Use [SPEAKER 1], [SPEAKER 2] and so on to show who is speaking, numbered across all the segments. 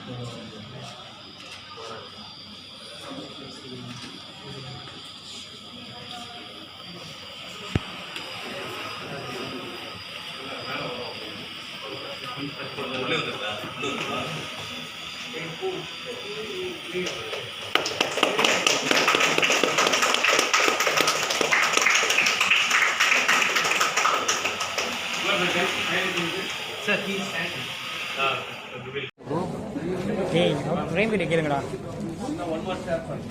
[SPEAKER 1] Sir, please stand. Hey, frame it again.
[SPEAKER 2] One more chair first.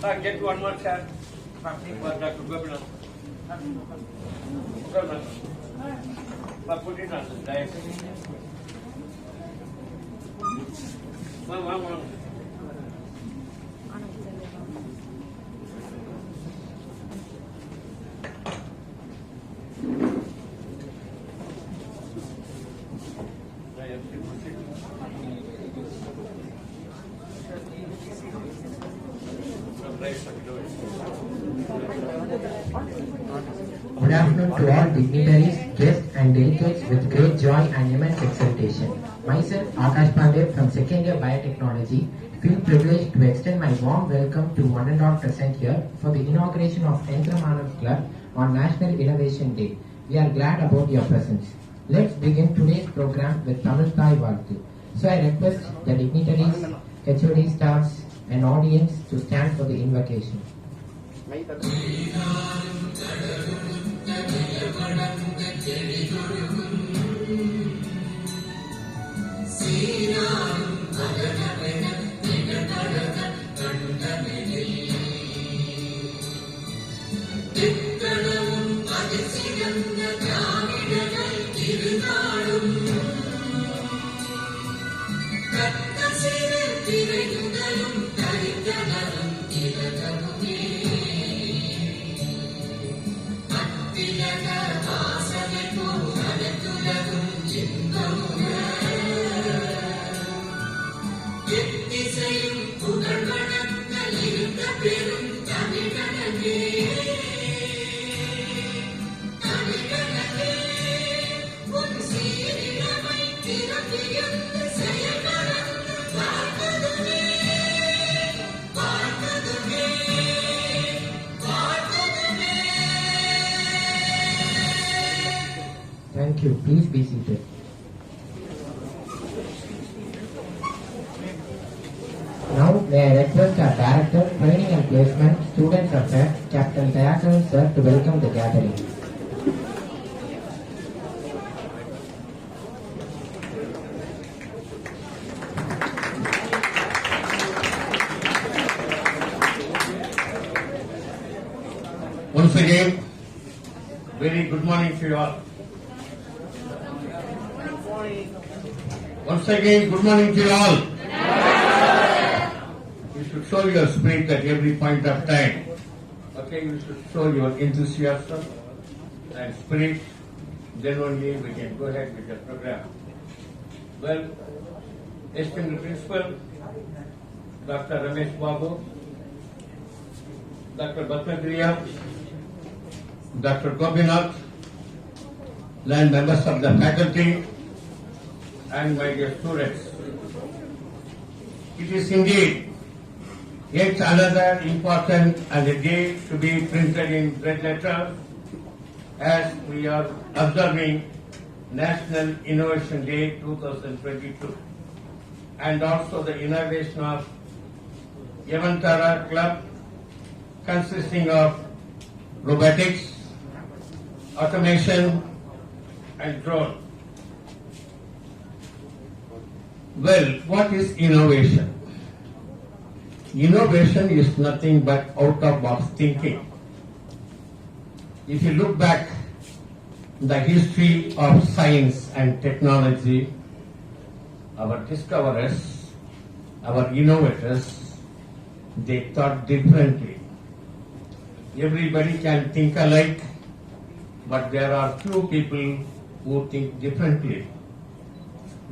[SPEAKER 2] Sir, get one more chair. For Dr. Gopinath. Put it on the diet. One.
[SPEAKER 3] Good afternoon to all dignitaries, guests and delegates with great joy and immense exultation. Myself, Akash Pandey from second year Biotechnology, feel privileged to extend my warm welcome to one and all present here for the inauguration of Manav Club on National Innovation Day. We are glad about your presence. Let's begin today's program with Tamil Thai Valtu. So I request the dignitaries, HOD staffs and audience to stand for the invocation. Thank you. Please be seated. Now, may I request our Director, Training and Placement, Students Affairs, Captain Dayakaran Sir, to welcome the gathering.
[SPEAKER 2] Once again, very good morning to you all. Once again, good morning to you all. You should show your spirit at every point of time. Okay, you should show your enthusiasm and spirit. Then only we can go ahead with the program. Well, esteemed Principal, Dr. Ramesh Babu, Dr. Priyam, Dr. Gopinath, and members of the faculty, and my dear students. It is indeed yet another important and a day to be printed in red letters as we are observing National Innovation Day 2022 and also the inauguration of Yavantara Club consisting of robotics, automation and drone. Well, what is innovation? Innovation is nothing but out-of-box thinking. If you look back the history of science and technology, our discoverers, our innovators, they thought differently. Everybody can think alike, but there are few people who think differently.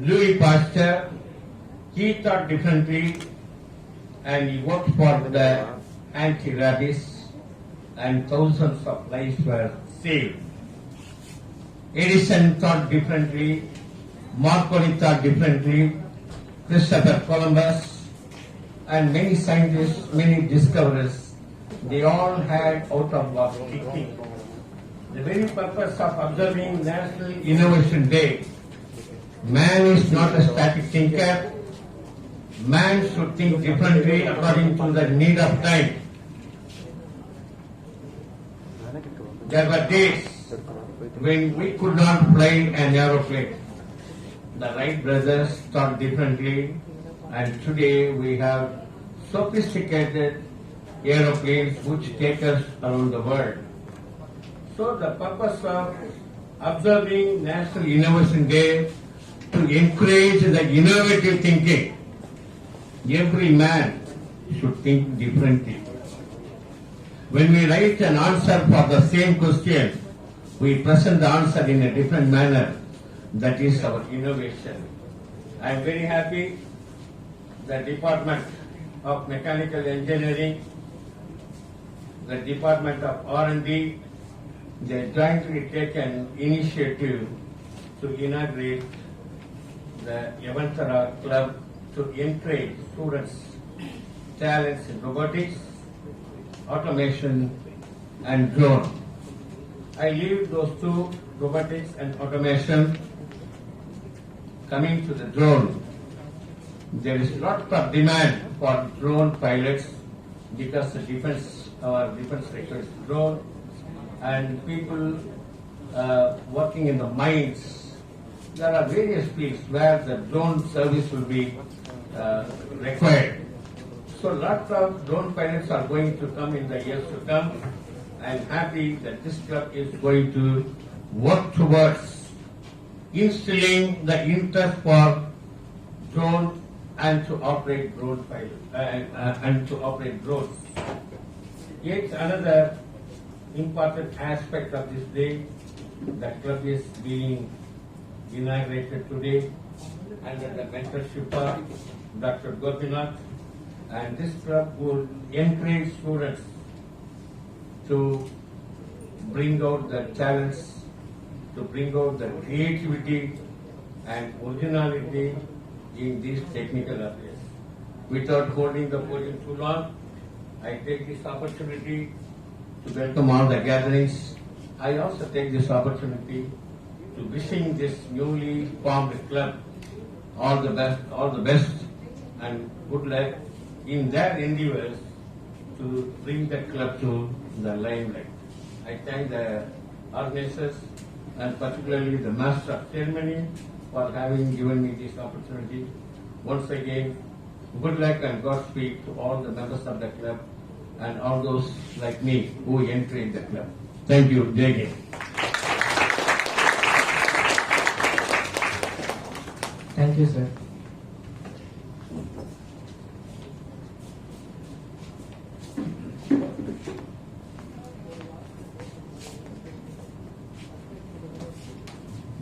[SPEAKER 2] Louis Pasteur, he thought differently and he worked for the anti-rabies and thousands of lives were saved. Edison thought differently Marconi thought differently, Christopher Columbus, and many scientists, many discoverers, they all had out-of-box thinking. The very purpose of observing National Innovation Day, man is not a static thinker. Man should think differently according to the need of time. There were days when we could not fly an aeroplane. The Wright brothers thought differently, and today we have sophisticated aeroplanes which take us around the world. So the purpose of observing National Innovation Day to encourage the innovative thinking. Every man should think differently. When we write an answer for the same question, we present the answer in a different manner. That is our innovation. I am very happy the Department of Mechanical Engineering, the Department of R&D, they jointly take an initiative to inaugurate the Yavantara Club to encourage students' talents in robotics, automation, and drone. I leave those two, robotics and automation. Coming to the drone, there is lot of demand for drone pilots because the defense requires drone, and people working in the mines. There are various fields where the drone service will be required. So lots of drone pilots are going to come in the years to come. I am happy that this club is going to work towards instilling the interest for drone and to operate drone pilot and to operate drones. Yet another important aspect of this day, the club is being inaugurated today under the mentorship of Dr. Gopinath, and this club would encourage students to bring out their talents, to bring out the creativity and originality in these technical areas. Without holding the podium too long, I take this opportunity to welcome all the gatherings. I also take this opportunity to wishing this newly formed club all the best and good luck in their endeavors to bring the club to the limelight. I thank the organizers and particularly the Master of Ceremony for having given me this opportunity. Once again, good luck and Godspeed to all the members of the club and all those like me who entered the club. Thank you, Jai Hind.
[SPEAKER 3] Thank you, sir.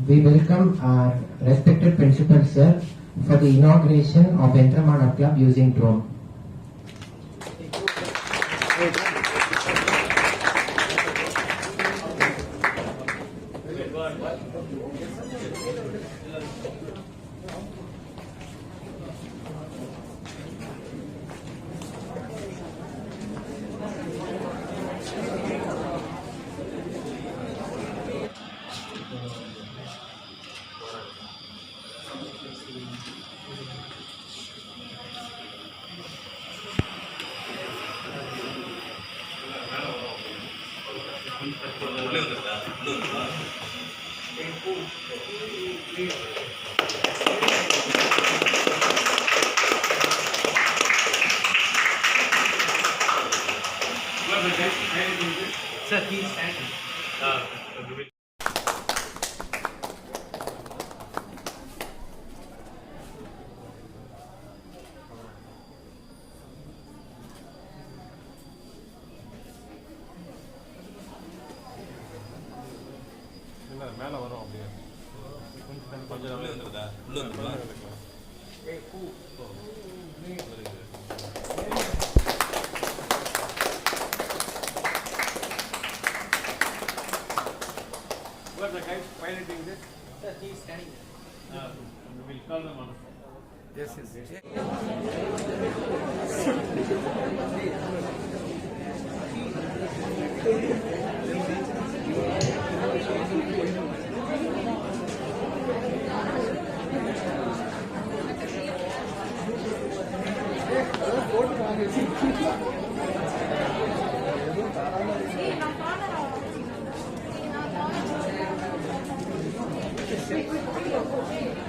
[SPEAKER 3] We welcome our respected principal, sir, for the inauguration of Entramana Club using drone.
[SPEAKER 1] Sir, he's standing.
[SPEAKER 4] மேலே வரும் அப்படியே கொஞ்சம் உள்ளே வந்துருதா உள்ளே வந்துருவா
[SPEAKER 1] Who are the guys piloting this? Sir, he is standing there.
[SPEAKER 2] We'll call them on.
[SPEAKER 1] Yes, yes, yes.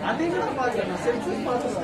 [SPEAKER 5] అది కూడా పాల్గొన్నా census పాల్గొన్నా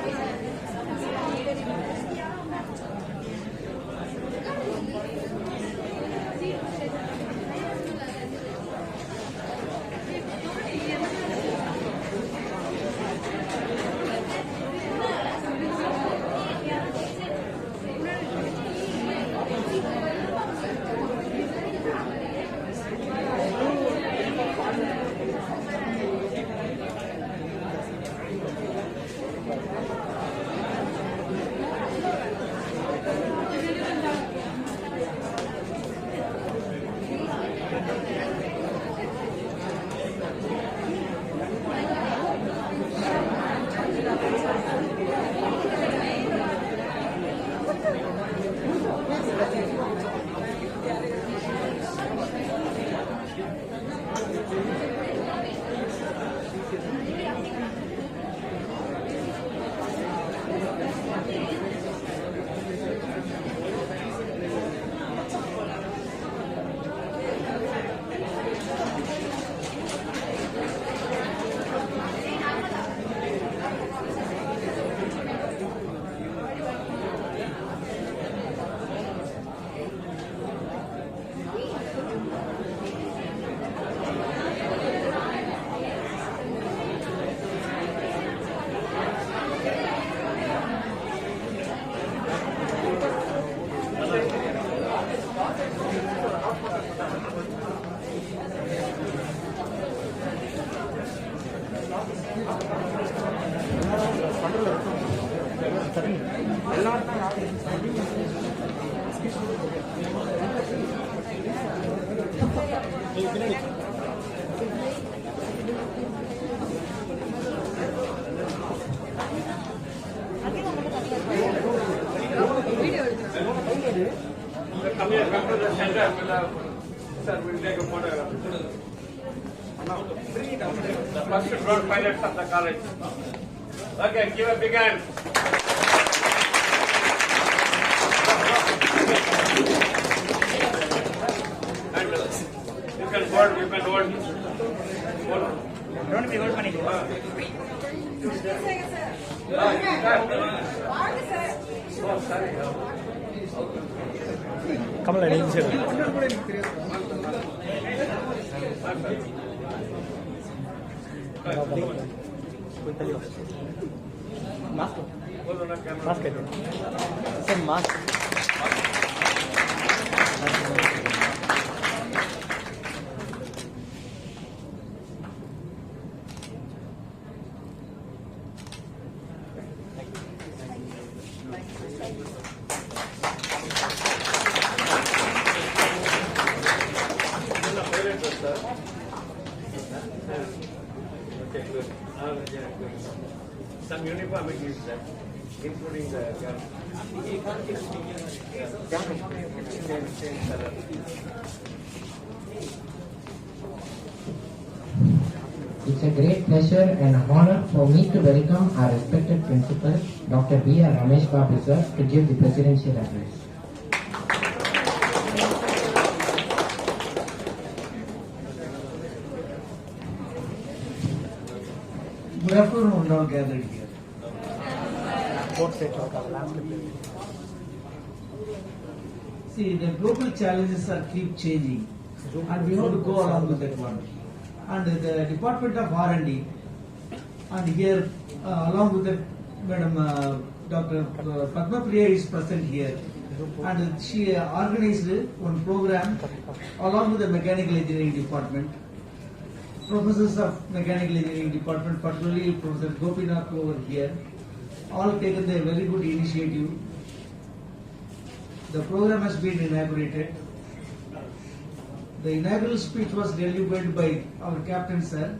[SPEAKER 2] Come here, come to the center. Sir, we'll take a photo. The first drone pilots of the college. Okay, give a big hand. And you can hold, you can hold.
[SPEAKER 1] Don't be hold money.
[SPEAKER 2] Oh, sorry.
[SPEAKER 1] Kamala, you say mask. Mask. Sir, mask.
[SPEAKER 2] Okay, good. Yeah, good. Some uniform it is there, including the gun. Same color.
[SPEAKER 3] It's a great pleasure and honor for me to welcome our respected principal, Dr. B. R. Ramesh Babu sir, to give the presidential address.
[SPEAKER 5] Good afternoon, all gathered here. See, the global challenges are keep changing, and we have to go along with that one. And the Department of R&D, and here along with that, Madam Dr. Padma Priya is present here, and she organized one program along with the Mechanical Engineering Department. Professors of Mechanical Engineering Department, particularly Professor Gopinath over here, all taken the very good initiative. The program has been inaugurated. The inaugural speech was delivered by our Captain Sir.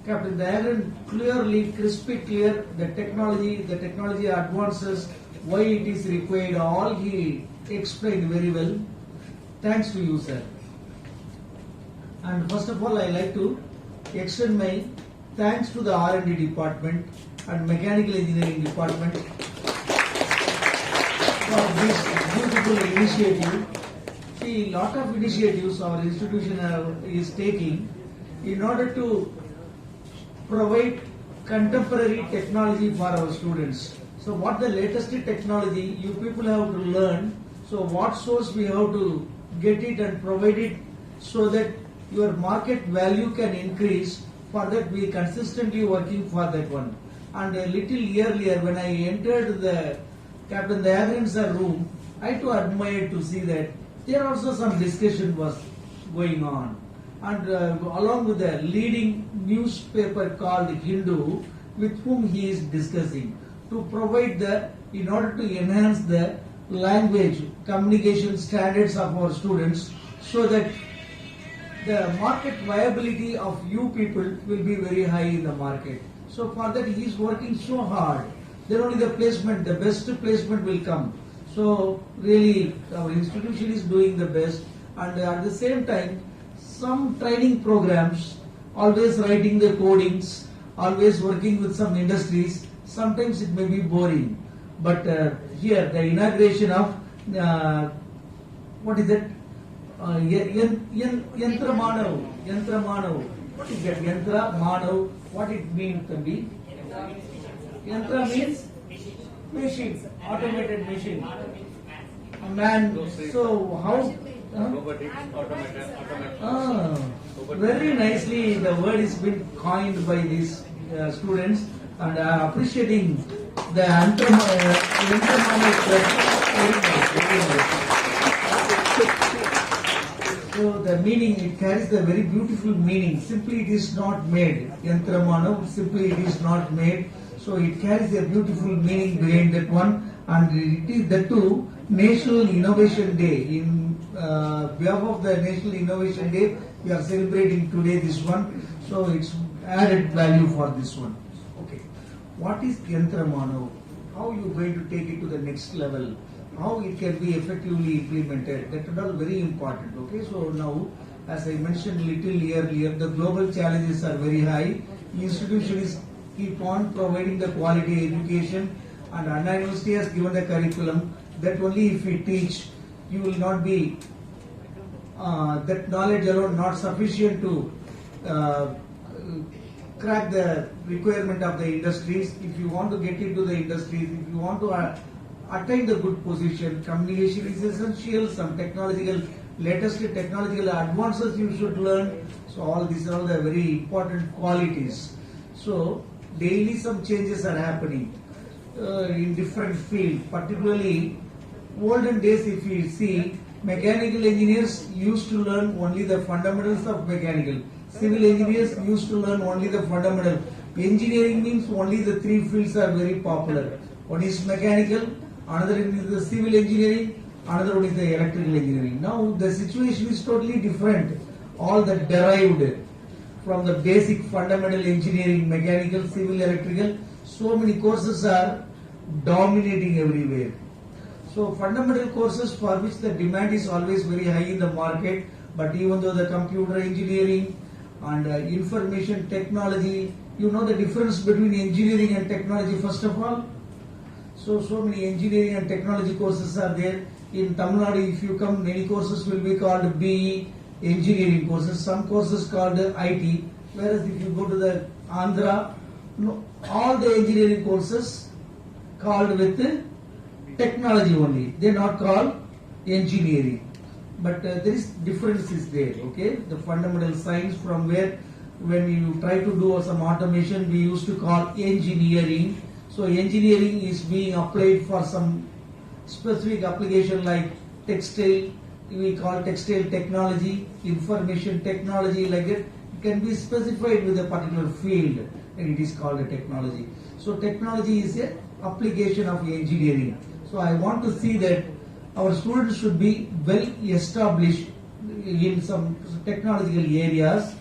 [SPEAKER 5] Captain Dayaran clearly, crispy clear, the technology advances, why it is required, all he explained very well. Thanks to you, sir. And first of all, I like to extend my thanks to the R&D department and mechanical engineering department for this beautiful initiative. See, lot of initiatives our institution is taking in order to provide contemporary technology for our students. So what the latest technology you people have to learn, so what source we have to get it and provide it so that your market value can increase. For that we consistently working for that one. And a little earlier when I entered the Captain Dayaran's room, I too admired to see that there also some discussion was going on. And along with the leading newspaper called Hindu, with whom he is discussing, to provide in order to enhance the language communication standards of our students, so that the market viability of you people will be very high in the market. So for that he is working so hard. Then only the placement, the best placement will come. So really our institution is doing the best, and at the same time some training programs, always writing the codings, always working with some industries. Sometimes it may be boring, but here the inauguration of what is it? Yantra Manav. What is that? Yantra Manav. What it means to be? Yantra means machine, automated machine. A man. So how?
[SPEAKER 1] Robotics, automated.
[SPEAKER 5] Very nicely the word is been coined by these students, and appreciating the Yantra very nice. So the meaning, it carries the very beautiful meaning. Simply it is not made. Yantramanav, simply it is not made. So it carries a beautiful meaning behind that one. And it is that too National Innovation Day. In behalf of the National Innovation Day, we are celebrating today this one. So it's added value for this one. Okay. What is Yantramanav? How you going to take it to the next level? How it can be effectively implemented, that is all very important. Okay, so now, as I mentioned little earlier, the global challenges are very high. Institution is keep on providing the quality education, and Anna University has given the curriculum that only if we teach, you will not be that knowledge alone not sufficient to crack the requirement of the industries. If you want to get into the industries, if you want to attain the good position, communication is essential. Some latest technological advances you should learn. So all these are all the very important qualities. So daily some changes are happening in different fields. Particularly olden days, if you see, mechanical engineers used to learn only the fundamentals of mechanical. Civil engineers used to learn only the fundamental. Engineering means only the three fields are very popular. One is mechanical, another is the civil engineering, another one is the electrical engineering. Now the situation is totally different. All that derived from the basic fundamental engineering, mechanical, civil, electrical, so many courses are dominating everywhere. So fundamental courses for which the demand is always very high in the market, but even though the computer engineering and information technology, you know the difference between engineering and technology first of all. So many engineering and technology courses are there. In Tamil Nadu, if you come, many courses will be called BE, engineering courses, some courses called IT, whereas if you go to the Andhra, no, all the engineering courses called with technology only, they are not called engineering. But there is difference is there, okay? The fundamental science from where when you try to do some automation, we used to call engineering. So engineering is being applied for some specific application like textile, we call textile technology, information technology, like that. It can be specified with a particular field and it is called a technology. So technology is an application of engineering. So I want to see that our students should be well established in some technological areas.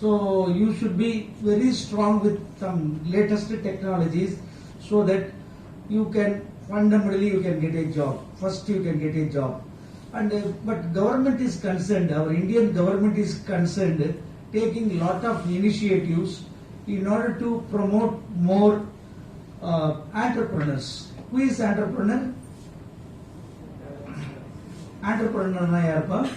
[SPEAKER 5] So you should be very strong with some latest technologies so that you can fundamentally you can get a job. First you can get a job. And but government is concerned, our Indian government is concerned, taking lot of initiatives in order to promote more entrepreneurs. Who is entrepreneur? Entrepreneur na yarpa?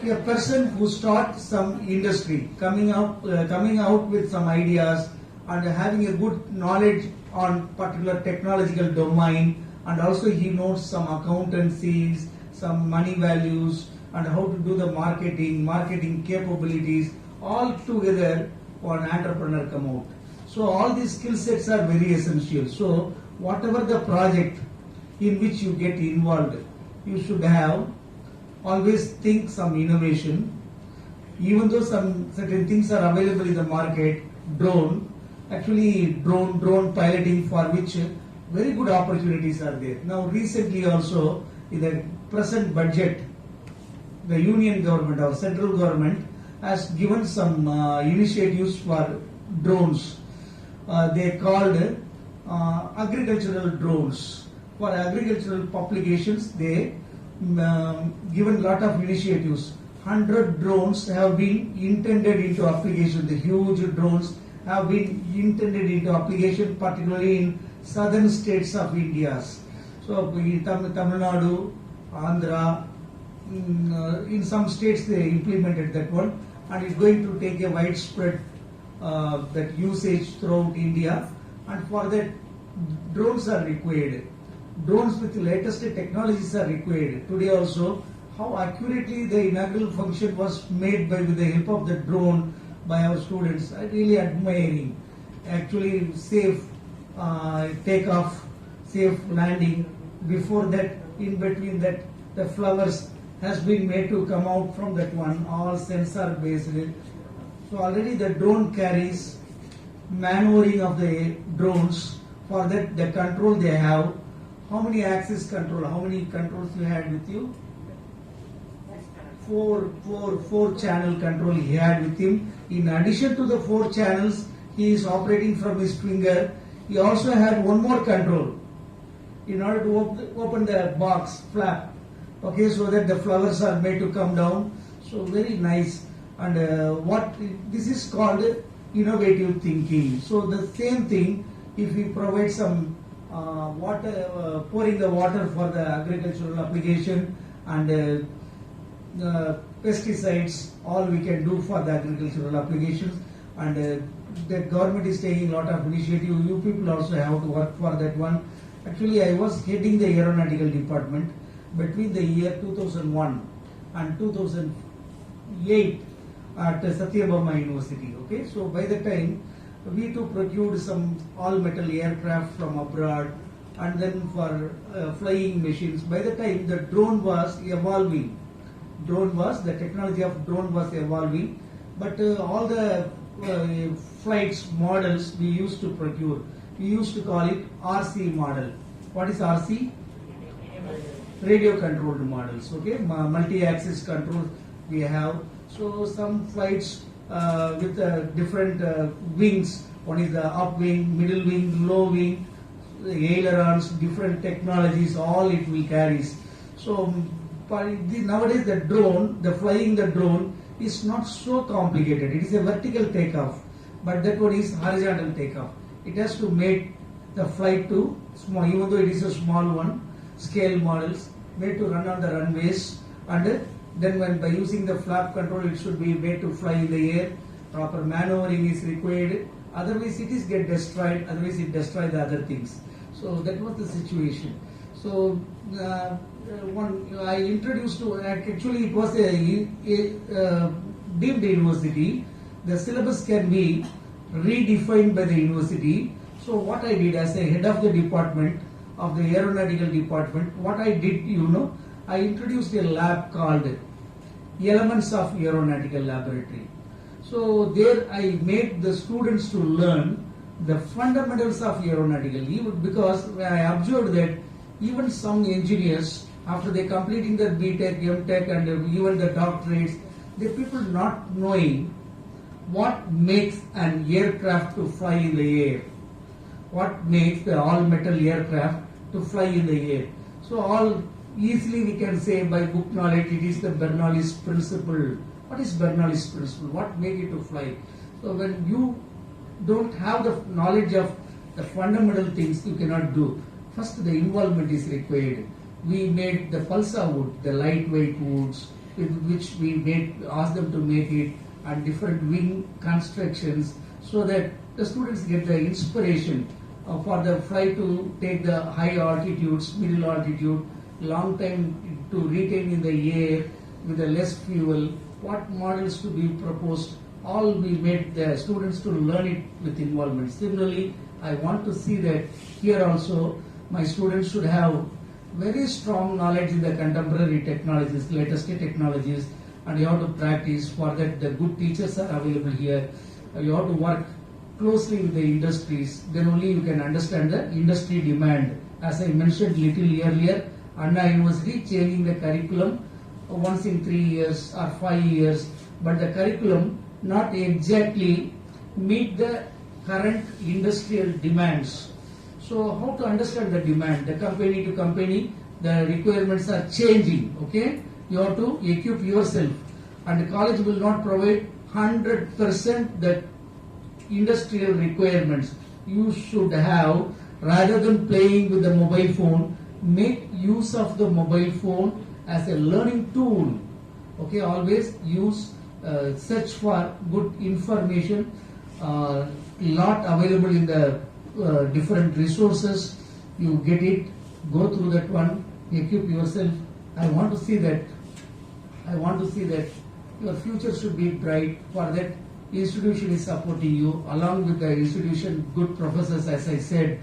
[SPEAKER 5] A person who starts some industry, coming out with some ideas and having a good knowledge on particular technological domain, and also he knows some accountancies, some money values, and how to do the marketing capabilities, all together an entrepreneur come out. So all these skill sets are very essential. So whatever the project in which you get involved, you should have always think some innovation. Even though some certain things are available in the market, drone piloting, for which very good opportunities are there. Now recently also in the present budget, the union government or central government has given some initiatives for drones. They called agricultural drones. For agricultural publications, they given lot of initiatives. 100 drones have been intended into application. The huge drones have been intended into application, particularly in southern states of India. So in Tamil Nadu, Andhra, in some states they implemented that one, and it's going to take a widespread that usage throughout India. And for that, drones are required. Drones with the latest technologies are required. Today also, how accurately the inaugural function was made with the help of the drone by our students, I really admiring. Actually, safe takeoff, safe landing. Before that, in between that, the flowers has been made to come out from that one, all sensor based. So already the drone carries maneuvering of the drones. For that, the control they have. How many axis control? How many controls you had with you? Four channel control he had with him. In addition to the 4 channels, he is operating from his finger. He also had one more control in order to open the box flap. Okay, so that the flowers are made to come down. So very nice. And this is called innovative thinking. So the same thing, if we provide some water, pouring the water for the agricultural application, and pesticides, all we can do for the agricultural applications, and the government is taking a lot of initiative. You people also have to work for that one. Actually, I was heading the aeronautical department between the year 2001 and 2008 at Satyabama University. Okay, so by the time we too procured some all metal aircraft from abroad, and then for flying machines. By the time the drone was evolving, the technology of drone was evolving, but all the flights models we used to procure, we used to call it RC model. What is RC? Radio controlled models. Okay, multi-axis control we have. So some flights with different wings. One is the up wing, middle wing, low wing, ailerons, different technologies, all it will carries. So nowadays the drone, flying the drone is not so complicated. It is a vertical takeoff, but that one is horizontal takeoff. It has to make the flight to small, even though it is a small one, scale models made to run on the runways, and then when by using the flap control, it should be made to fly in the air. Proper maneuvering is required. Otherwise, it is get destroyed. Otherwise, it destroy the other things. So that was the situation. So one I introduced to, actually it was a deemed university. The syllabus can be redefined by the university. So what I did as a head of the department of the aeronautical department, what I did, I introduced a lab called Elements of Aeronautical Laboratory. So there I made the students to learn the fundamentals of aeronautical, because I observed that even some engineers, after they completing their BTech, MTech, and even the doctorates, the people not knowing what makes an aircraft to fly in the air? What makes the all-metal aircraft to fly in the air? So all easily we can say by book knowledge it is the Bernoulli's principle. What is Bernoulli's principle? What makes it to fly? So when you don't have the knowledge of the fundamental things, you cannot do. First, the involvement is required. We made the pulsar wood, the lightweight woods, with which we asked them to make it, and different wing constructions, so that the students get the inspiration for the flight to take the high altitudes, middle altitude, long time to retain in the air with the less fuel. What models to be proposed? All we made the students to learn it with involvement. Similarly, I want to see that here also my students should have very strong knowledge in the contemporary technologies, latest technologies, and you have to practice. For that, the good teachers are available here. You have to work closely with the industries. Then only you can understand the industry demand. As I mentioned little earlier, Anna University changing the curriculum once in 3 years or 5 years, but the curriculum not exactly meet the current industrial demands. So how to understand the demand? The company to company, the requirements are changing. Okay, you have to equip yourself, and the college will not provide 100% the industrial requirements. You should have, rather than playing with the mobile phone, make use of the mobile phone as a learning tool. Okay, always use, search for good information, lot available in the different resources. You get it, go through that one, equip yourself. I want to see that your future should be bright. For that, institution is supporting you, along with the institution, good professors, as I said.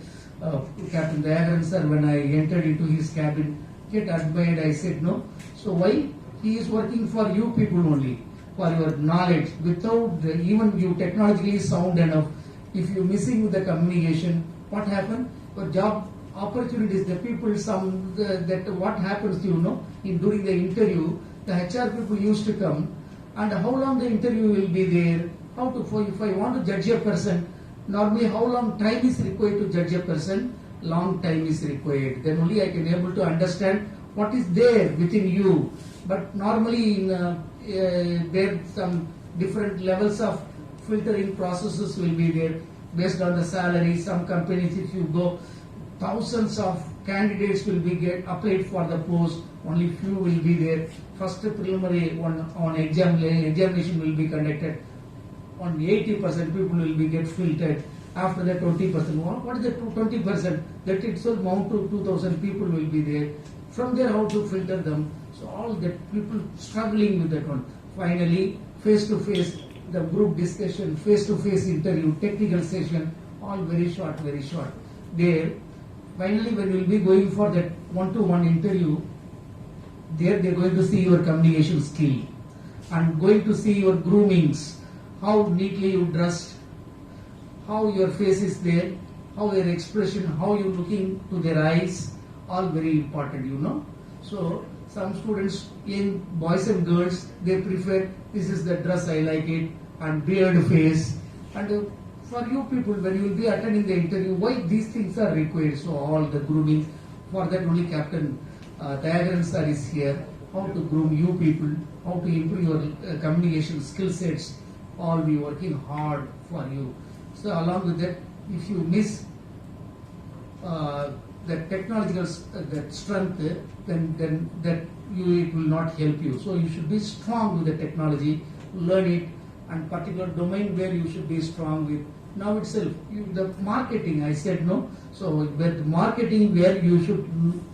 [SPEAKER 5] Captain Diagram sir, when I entered into his cabin, get admired. I said no. So why? He is working for you people only, for your knowledge. Without even you technologically sound enough, if you missing with the communication, what happen? Your job opportunities, the people, that what happens, during the interview, the HR people used to come, and how long the interview will be there? If I want to judge a person, normally how long time is required to judge a person? Long time is required. Then only I can able to understand what is there within you. But normally there some different levels of filtering processes will be there based on the salary. Some companies, if you go, thousands of candidates will be applied for the post. Only few will be there. First preliminary one on examination will be conducted. On 80% people will be get filtered. After that 20%. What is the 20%? That itself amount to 2,000 people will be there. From there, how to filter them? So all that people struggling with that one. Finally, face-to-face, the group discussion, face-to-face interview, technical session, all very short, very short. There, finally, when you will be going for that one-to-one interview, there they are going to see your communication skill and going to see your groomings, how neatly you dressed, how your face is there, how your expression, how you looking to their eyes, all very important, So some students, in boys and girls, they prefer this is the dress, I like it, and beard face. And for you people, when you will be attending the interview, why these things are required? So all the grooming, for that only Captain Diagram sir is here. How to groom you people, how to improve your communication skill sets, all be working hard for you. So along with that, if you miss the technological that strength, then that it will not help you. So you should be strong with the technology, learn it, and particular domain where you should be strong with. Now itself, the marketing, I said no. So with marketing, where you should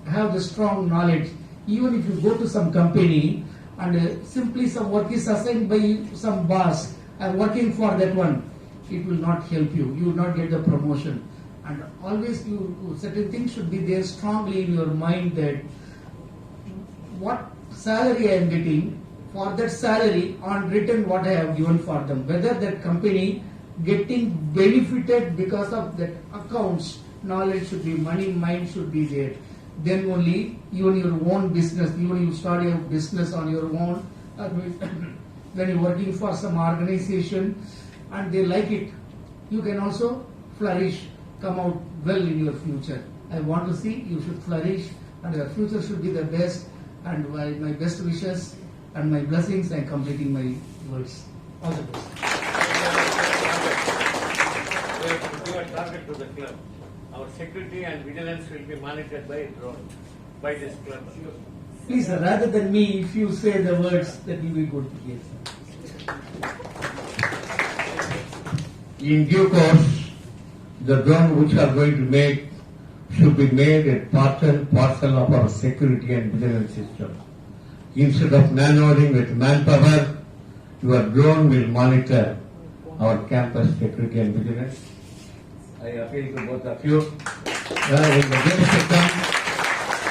[SPEAKER 5] have the strong knowledge. Even if you go to some company and simply some work is assigned by some boss, I'm working for that one, it will not help you. You will not get the promotion. And always certain things should be there strongly in your mind, that what salary I am getting, for that salary on written what I have given for them. Whether that company getting benefited because of that accounts, knowledge should be, money mind should be there. Then only even your own business, even you start your business on your own, when you're working for some organization, and they like it, you can also flourish, come out well in your future. I want to see you should flourish and your future should be the best, and my best wishes and my blessings. I am completing my words. All the best.
[SPEAKER 2] We have to give a target to the club. Our security and vigilance will be monitored by drone, by this club.
[SPEAKER 5] Please, sir, rather than me, if you say the words, that will be good. Yes, sir.
[SPEAKER 2] In due course, the drone which are going to make should be made a part and parcel of our security and vigilance system. Instead of maneuvering with manpower, your drone will monitor our campus security and vigilance. I appeal to both of you. In the days to come,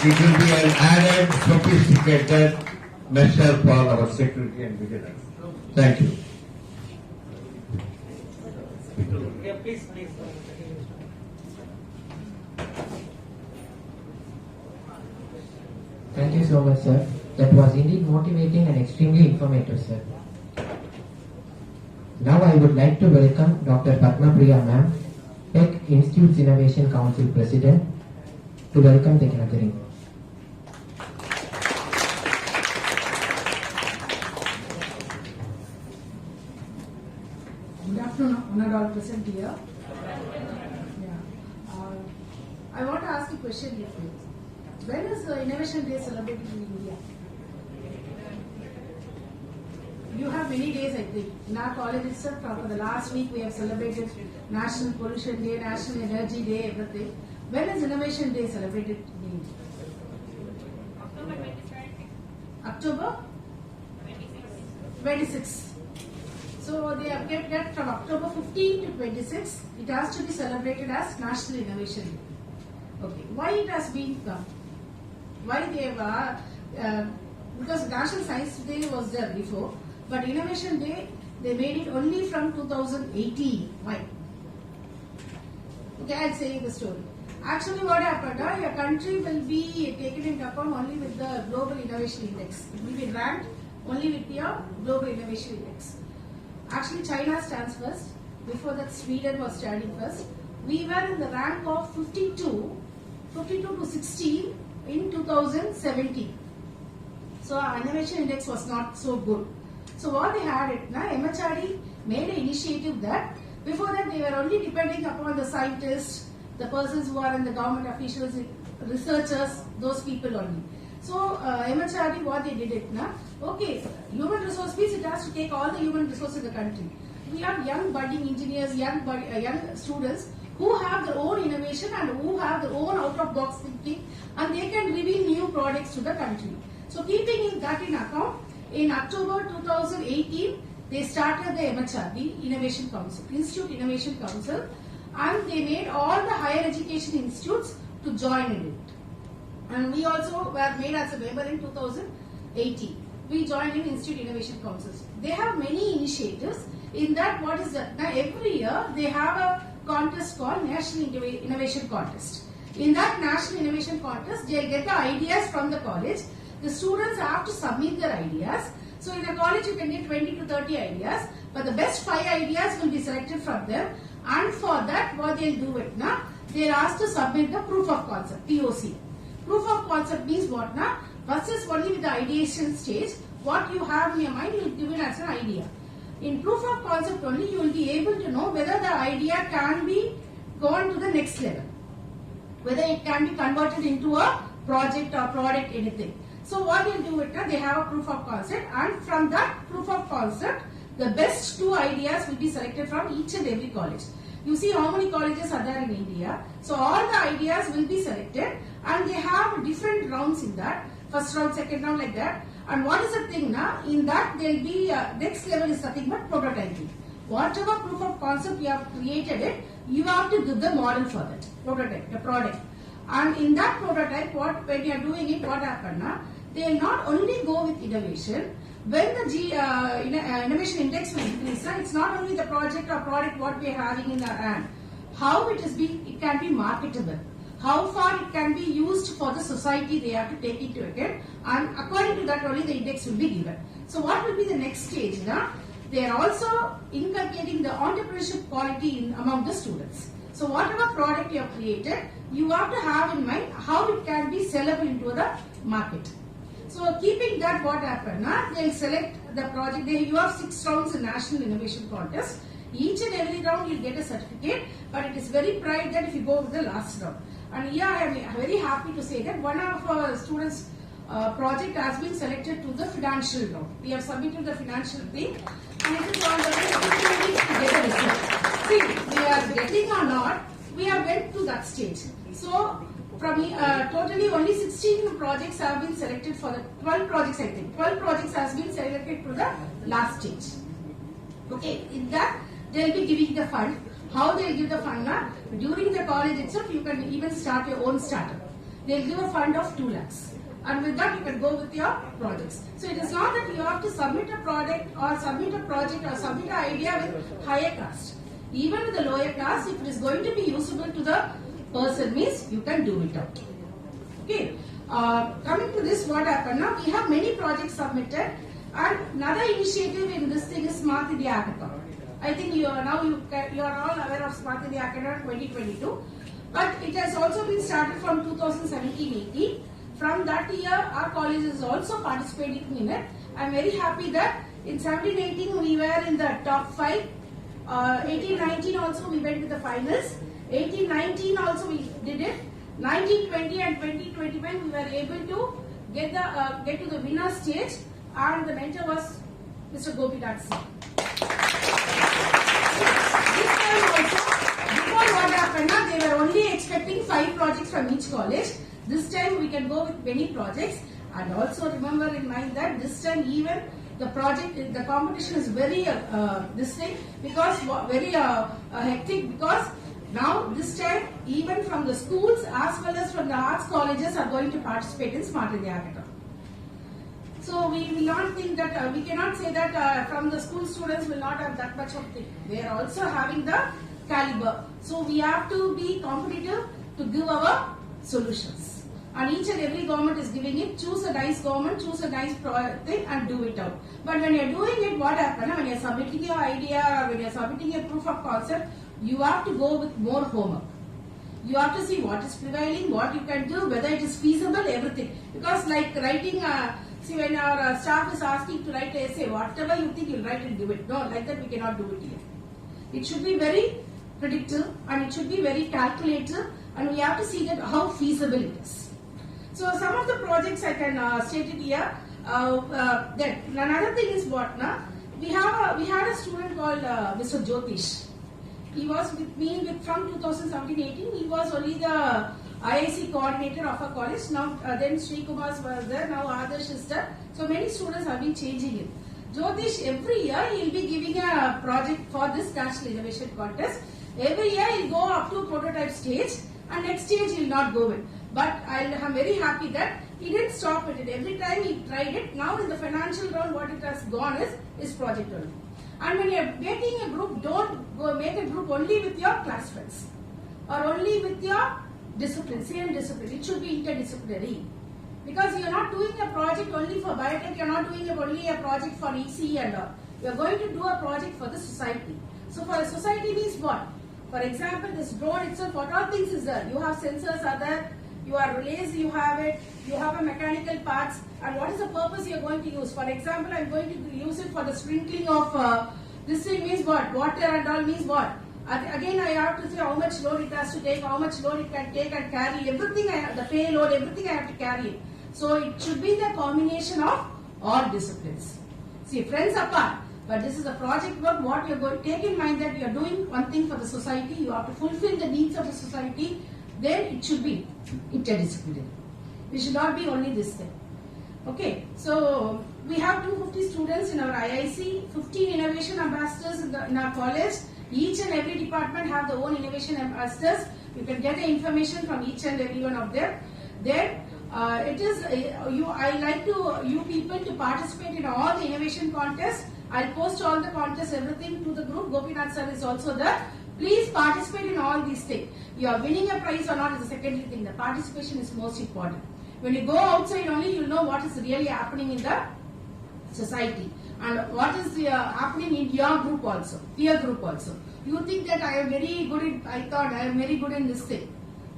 [SPEAKER 2] it will be an added, sophisticated measure for our security and vigilance. Thank you.
[SPEAKER 5] Yeah, please.
[SPEAKER 3] Thank you so much, sir. That was indeed motivating and extremely informative, sir. Now I would like to welcome Dr. Priyam ma'am, Tech Institutes Innovation Council President, to welcome the gathering.
[SPEAKER 6] Good afternoon, honored all present here. I want to ask a question here. When is the Innovation Day celebrated in India? You have many days, I think. In our college itself, for the last week, we have celebrated National Pollution Day, National Energy Day, everything. When is Innovation Day celebrated in India? October 26. So they have kept that from October 15 to 26. It has to be celebrated as National Innovation Day. Okay. Why it has been done? Why they have, because National Science Day was there before, but Innovation Day, they made it only from 2018. Why? Okay, I'll say the story. Actually, what happened, your country will be taken into account only with the Global Innovation Index. It will be ranked only with your Global Innovation Index. Actually, China stands first. Before that, Sweden was standing first. We were in the rank of 52 to 16 in 2017. So our innovation index was not so good. So what they had it now, MHRD made an initiative that before that they were only depending upon the scientists, the persons who are in the government officials, researchers, those people only. So MHRD, what they did it now, okay, human resource means it has to take all the human resources in the country. We have young budding engineers, young students who have their own innovation and who have their own out-of-box thinking, and they can reveal new products to the country. So keeping that in account, in October 2018, they started the MHRD Innovation Council, Institute Innovation Council, and they made all the higher education institutes to join in it. And we also were made as a member in 2018. We joined in Institute Innovation Councils. They have many initiatives. In that, what is that? Now every year they have a contest called National Innovation Contest. In that National Innovation Contest, they'll get the ideas from the college. The students have to submit their ideas. So in a college, you can get 20 to 30 ideas, but the best 5 ideas will be selected from them. And for that, what they'll do it now, they're asked to submit the proof of concept, POC. Proof of concept means what now? First is only with the ideation stage. What you have in your mind, you'll give it as an idea. In proof of concept only, you will be able to know whether the idea can be gone to the next level. Whether it can be converted into a project or product, anything. So what they'll do it now, they have a proof of concept, and from that proof of concept, the best 2 ideas will be selected from each and every college. You see how many colleges are there in India. So all the ideas will be selected, and they have different rounds in that. First round, second round, like that. And what is the thing now? In that there will be, next level is nothing but prototyping. Whatever proof of concept you have created it, you have to give the model for that, prototype, the product. And in that prototype, when you are doing it, what happened now? They will not only go with innovation. When the innovation index will increase, it's not only the project or product what we are having in our hand. How it can be marketable. How far it can be used for the society, they have to take into account, and according to that only the index will be given. So what will be the next stage now? they are also inculcating the entrepreneurship quality among the students. So whatever product you have created, you have to have in mind how it can be sellable into the market. So keeping that, what happened? They'll select the project. You have 6 rounds in National Innovation Contest. Each and every round you'll get a certificate, but it is very pride that if you go with the last round. And here I am very happy to say that one of our students' project has been selected to the financial round. We have submitted the financial thing, and it is on the way to get a result. See, we are getting or not, we have went to that stage. So from totally only 16 projects have been selected for the 12 projects, I think. 12 projects has been selected to the last stage. Okay, in that they will be giving the fund. How they will give the fund? During the college itself, you can even start your own startup. They will give a fund of 2 lakhs. And with that, you can go with your projects. So it is not that you have to submit a product or submit a project or submit an idea with higher caste. Even with the lower caste, if it is going to be usable to the person, means you can do it out. Okay. Coming to this, what happened now? We have many projects submitted, and another initiative in this thing is Smart India Hackathon. I think you are all aware of Smart India Hackathon 2022, but it has also been started from 2017-18. From that year, our college is also participating in it. I am very happy that in 17-18 we were in the top 5. 18-19 also we went to the finals. 18-19 also we did it. 19-20 and 20-21 we were able to get to the winner stage, and the mentor was Mr. Gopinath Singh. This time also, before what happened, they were only expecting 5 projects from each college. This time we can go with many projects, and also remember in mind that this time even the competition is very very hectic, because now this time even from the schools as well as from the arts colleges are going to participate in Smart India Hackathon. So we will not think that we cannot say that from the school students will not have that much of thing. They are also having the caliber. So we have to be competitive to give our solutions. And each and every government is giving it. Choose a nice government, choose a nice thing and do it out. But when you are doing it, what happens? When you are submitting your idea or when you are submitting a proof of concept, you have to go with more homework. You have to see what is prevailing, what you can do, whether it is feasible, everything. Because like writing, see when our staff is asking to write an essay, whatever you think you'll write and give it. No, like that we cannot do it here. It should be very predictive and it should be very calculative, and we have to see that how feasible it is. So some of the projects I can state it here. Then another thing is what we had a student called Mr. Jyotish. He was with me from 2017-18. He was only the IIC coordinator of our college. Now then Sri Kumar was there. Now Adarsh is there. So many students have been changing it. Jyotish, every year he will be giving a project for this National Innovation Contest. Every year he will go up to prototype stage, and next stage he will not go with. But I am very happy that he didn't stop at it. Every time he tried it. Now in the financial round, what it has gone is project only. And when you are making a group, don't go make a group only with your class friends or only with your discipline, same discipline. It should be interdisciplinary. Because you are not doing a project only for biotech, you are not doing only a project for ECE and all. You are going to do a project for the society. So for the society means what? For example, this drone itself, what all things is there? You have sensors are there. You are relays, you have it, you have a mechanical parts, and what is the purpose you are going to use? For example, I am going to use it for the sprinkling of this thing means what? Water and all means what? Again, I have to say how much load it has to take, how much load it can take and carry, everything, the payload, everything I have to carry it. So it should be the combination of all disciplines. See, friends apart, but this is a project work. What you are going to take in mind that you are doing one thing for the society, you have to fulfill the needs of the society. Then it should be interdisciplinary. It should not be only this thing. Okay, so we have 250 students in our IIC, 15 innovation ambassadors in our college. Each and every department have their own innovation ambassadors. You can get the information from each and every one of them. Then I like you people to participate in all the innovation contests. I'll post all the contests, everything to the group. Gopinath sir is also there. Please participate in all these things. You are winning a prize or not is a secondary thing. The participation is most important. When you go outside only, you will know what is really happening in the society. And what is happening in your group also, peer group also. You think that I am very good in, I thought I am very good in this thing.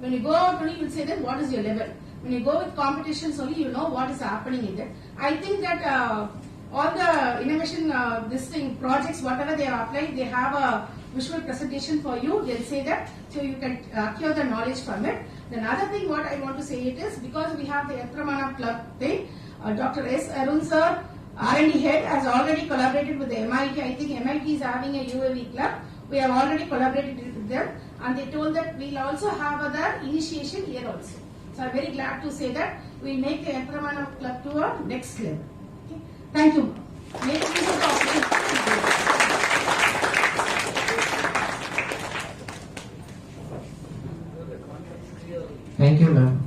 [SPEAKER 6] When you go out only, you will say that what is your level. When you go with competitions only, you know what is happening in that. I think that all the innovation, this thing, projects, whatever they have applied, they have a visual presentation for you. They'll say that, so you can acquire the knowledge from it. The other thing what I want to say it is, because we have the Yantramana Club thing, Dr. S. Arun sir, R&D head, has already collaborated with the MIT. I think MIT is having a UAV club. We have already collaborated with them, and they told that we'll also have other initiation here also. So I'm very glad to say that we'll make the Yantramana Club to a next level. Okay. Thank you. Make use of the opportunity.
[SPEAKER 3] Thank you, ma'am.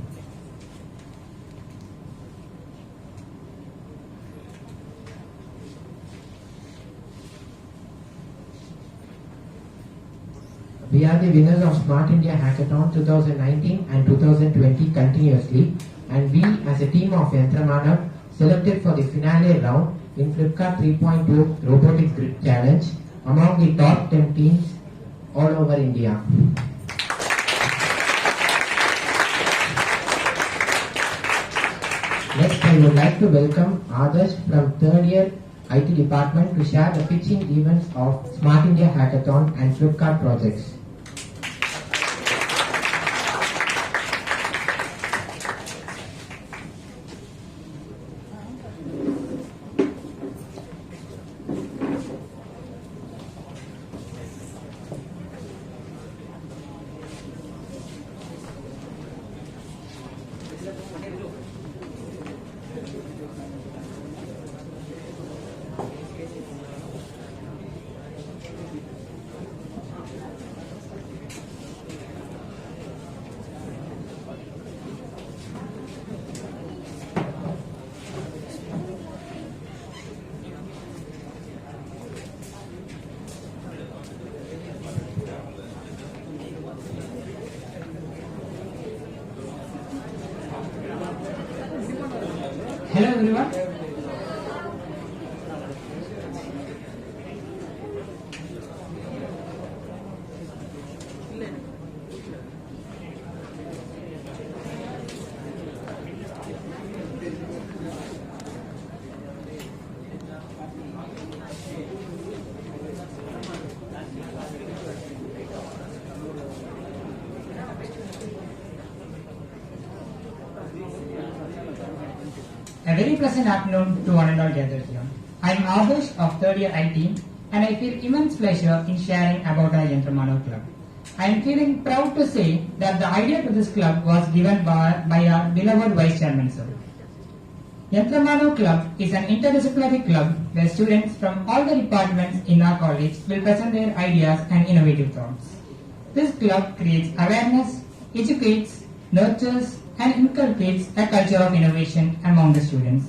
[SPEAKER 3] We are the winners of Smart India Hackathon 2019 and 2020 continuously, and we as a team of Yantramana selected for the finale round in Flipkart 3.2 Robotics Grid Challenge among the top 10 teams all over India. Next, I would like to welcome Adarsh from 3rd year IT department to share the pitching events of Smart India Hackathon and Flipkart projects.
[SPEAKER 7] Hello everyone. A very pleasant afternoon to one and all gathered here. I am Adarsh of 3rd year IT, and I feel immense pleasure in sharing about our Yantramana Club. I am feeling proud to say that the idea to this club was given by our beloved Vice Chairman sir. Yantramana Club is an interdisciplinary club where students from all the departments in our college will present their ideas and innovative thoughts. This club creates awareness, educates, nurtures, and inculcates a culture of innovation among the students.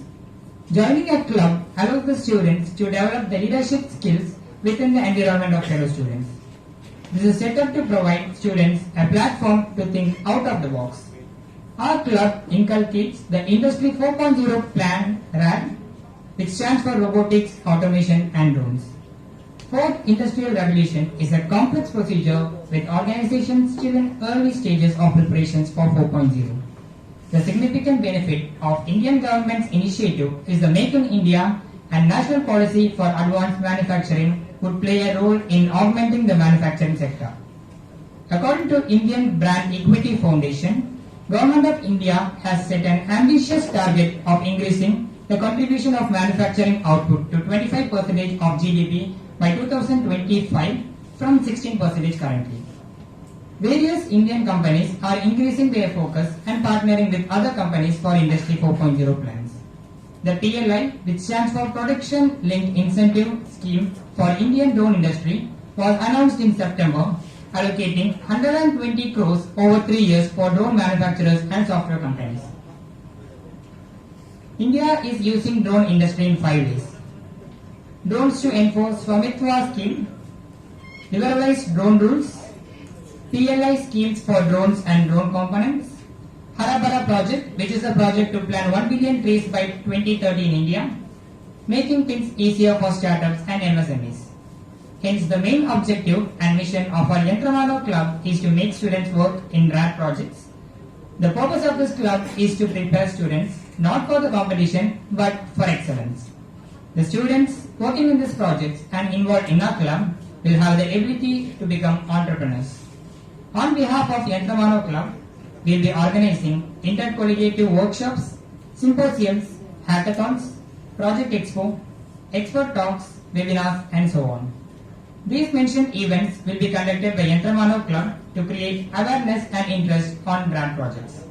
[SPEAKER 7] Joining a club allows the students to develop the leadership skills within the environment of fellow students. This is set up to provide students a platform to think out of the box. Our club inculcates the Industry 4.0 plan RAD, which stands for Robotics, Automation and Drones. Fourth Industrial Revolution is a complex procedure with organizations still in early stages of preparations for 4.0. The significant benefit of Indian government's initiative is the Make in India and National Policy for Advanced Manufacturing would play a role in augmenting the manufacturing sector. According to Indian Brand Equity Foundation, Government of India has set an ambitious target of increasing the contribution of manufacturing output to 25% of GDP by 2025 from 16% currently. Various Indian companies are increasing their focus and partnering with other companies for Industry 4.0 plans. The PLI, which stands for Production Linked Incentive Scheme for Indian Drone Industry, was announced in September, allocating 120 crores over 3 years for drone manufacturers and software companies. India is using drone industry in 5 ways. Drones to enforce Swamitwa scheme, liberalized drone rules, PLI schemes for drones and drone components, Harabara Project, which is a project to plant 1 billion trees by 2030 in India, making things easier for startups and MSMEs. Hence, the main objective and mission of our Yantramano Club is to make students work in RAD projects. The purpose of this club is to prepare students not for the competition but for excellence. The students working in these projects and involved in our club will have the ability to become entrepreneurs. On behalf of Yantramano Club, we will be organizing intercollegiate workshops, symposiums, hackathons, project expo, expert talks, webinars, and so on. These mentioned events will be conducted by Yantramano Club to create awareness and interest on brand projects.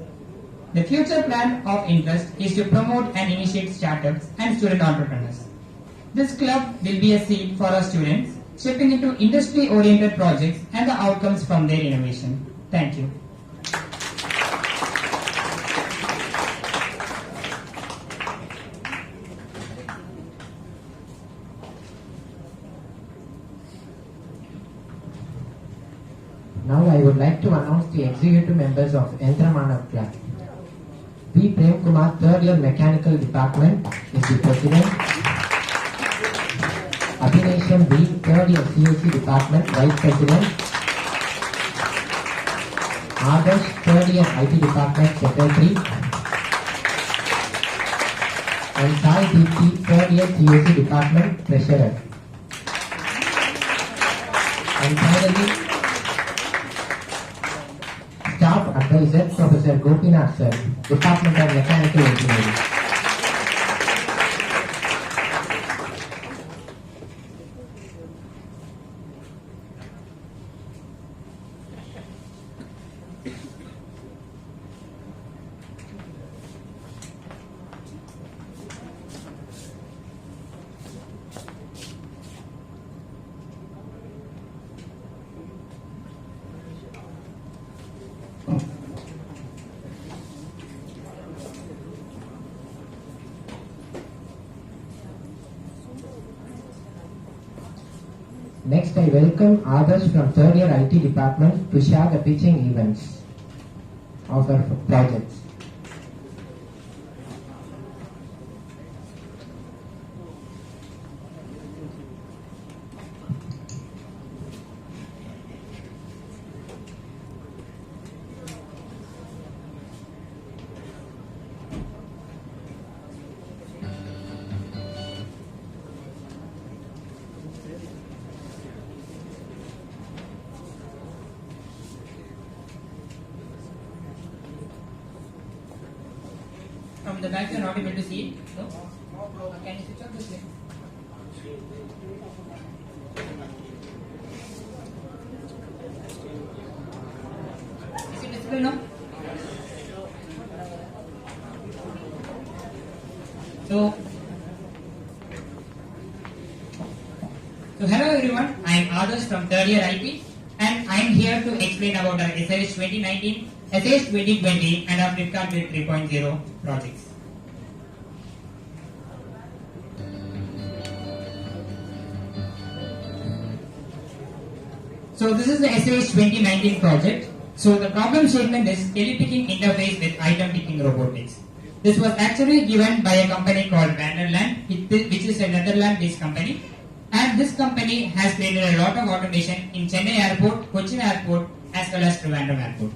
[SPEAKER 7] The future plan of interest is to promote and initiate startups and student entrepreneurs. This club will be a seed for our students stepping into industry-oriented projects and the outcomes from their innovation. Thank you.
[SPEAKER 3] Now I would like to announce the executive members of Yantramano Club. P. Priyam Kumar, third year Mechanical Department, is the President. Abhination B, third year CSC Department, Vice President. Adarsh, third year IT Department, Secretary. And Sai Deepthi, third year CSC Department, Treasurer. And finally, Staff Advisor Professor Gopinath Sir, Department of Mechanical Engineering. Next, I welcome others from third year IT department to share the pitching events of our projects.
[SPEAKER 7] From the back, you are not able to see it. No? Can you switch off this light? Is it visible now? So hello everyone. I am Adarsh from third year IT, and I am here to explain about our SIH 2019, SIH 2020, and our Flipkart 3.0 projects. So this is the SIH 2019 project. So the problem statement is telepicking interface with item picking robotics. This was actually given by a company called Vanderland, which is a Netherlands-based company. And this company has created a lot of automation in Chennai Airport, Cochin Airport, as well as Trivandrum Airport.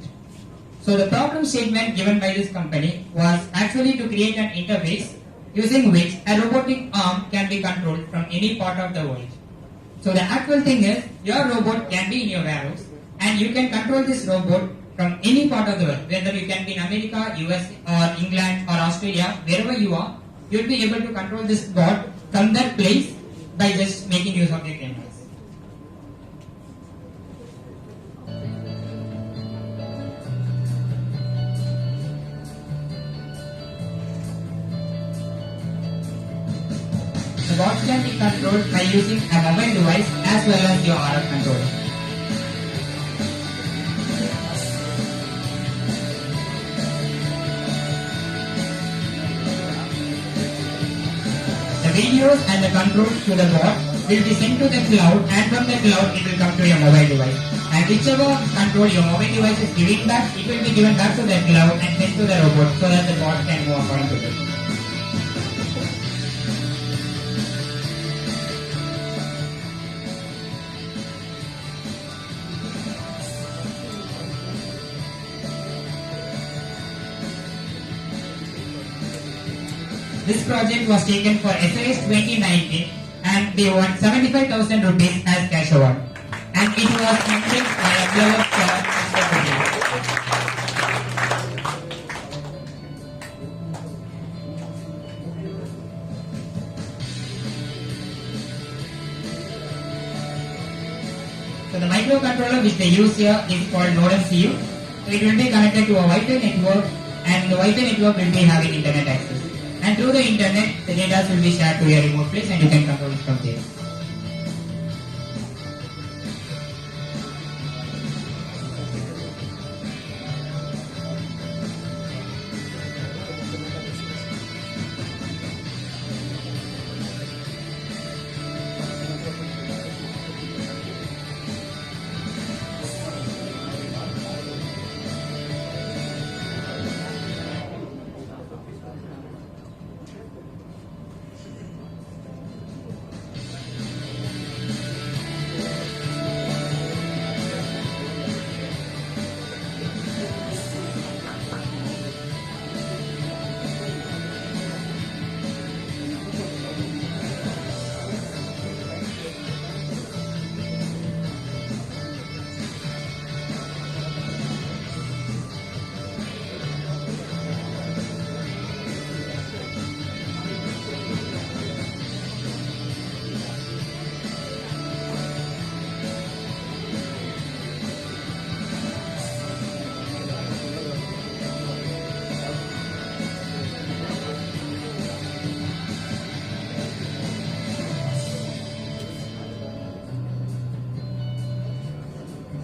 [SPEAKER 7] So the problem statement given by this company was actually to create an interface using which a robotic arm can be controlled from any part of the world. So the actual thing is, your robot can be in your warehouse and you can control this robot from any part of the world, whether you can be in America, US or England or Australia, wherever you are, you will be able to control this bot from that place by just making use of your cameras. The bot can be controlled by using a mobile device as well as your RF controller. The videos and the controls to the bot will be sent to the cloud, and from the cloud it will come to your mobile device. And whichever control your mobile device is giving back, it will be given back to the cloud and sent to the robot so that the bot can move according to it. This project was taken for SAS 2019 and they won 75,000 rupees as cash award. And it was mentioned by a applause for Mr. Priyam. So the microcontroller which they use here is called Node MCU. So it will be connected to a Wi-Fi network and the Wi-Fi network will be having internet access. And through the internet, the data will be shared to your remote place and you can control it from there.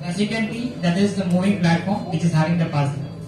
[SPEAKER 7] As you can see, that is the moving platform which is having the parcel.